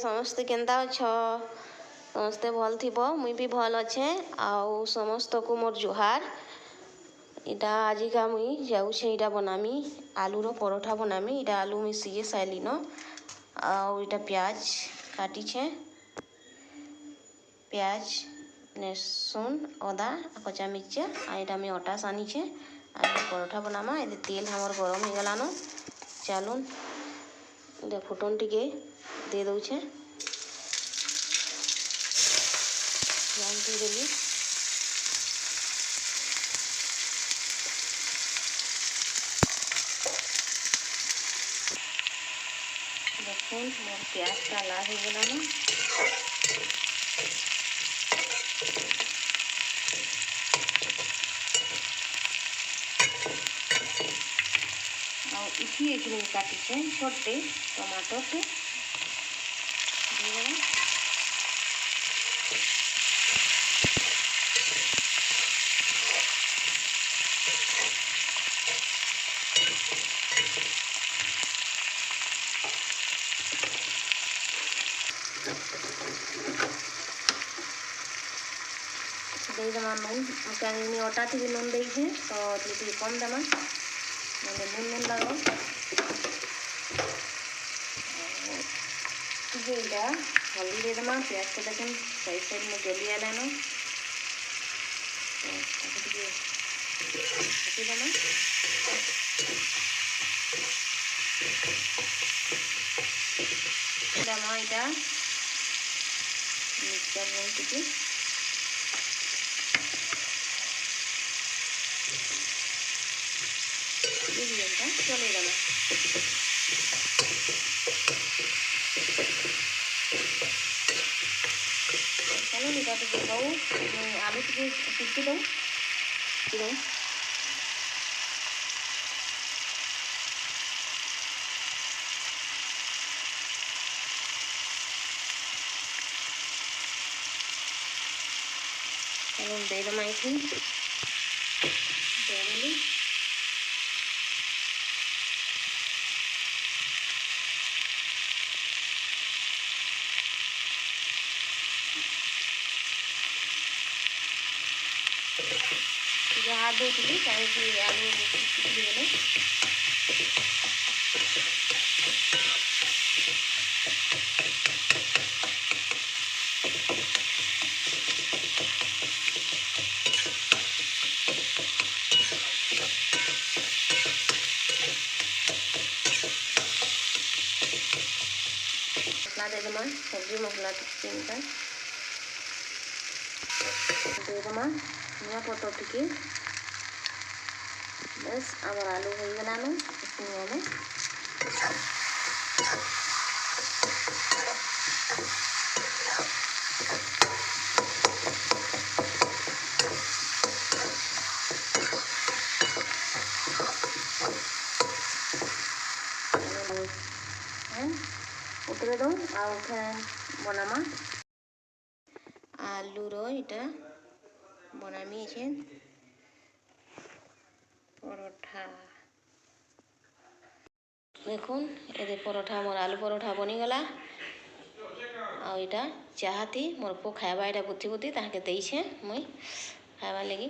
समस्ते केंता अछ समस्ते भल थिबो मुई भी भल अच्छे आउ समस्त को मोर जुहार। इटा आजिका मुई जाऊछे इटा बनामी आलूर परोठा बनामी। इटा आलू मुई सीझे साइलिन आउ इटा प्याज काटिछे प्याज लहसुन अदा कच्चा मिर्चा आ इटा मुई अटा सानिछे आ परोठा बनामा। ये तेल हमर गरम हो गलानो चलून इटा फुटन टिके दे दउछे देली देखुन मोर प्याजटा लाल हो गलानो और इसी एक काटिछे छोटे टमाटर के दे देमा नून कहीं अटा थी नून दे तो टी कम देमा नून नून लगो इटा हल्दी दे देमा। प्याज को देखें साइड साइड में जली आलानो देमा देमा इटा मिक्सर में टिके चले देमा चलो इटा टिके बहु आलू टिके सिक्की दो चलो दे देमा इसी देली हाथ धोती कहीं आलू गले मसला दे देमा सब्जी मसला तीनटा दे देमा धनिया पत्ता टिके बस आमर आलू हो गलानो में उतरे दो आ उठे बनामा आलू रो इटा बनामी छे परोठा। देखुन ये परोठा मोर आलू परोठा बनीगला आ इटा चाहती मोर पो खाइबा इटा बुद्धि बुद्धि ताके देछे मुई खाइबा लगी।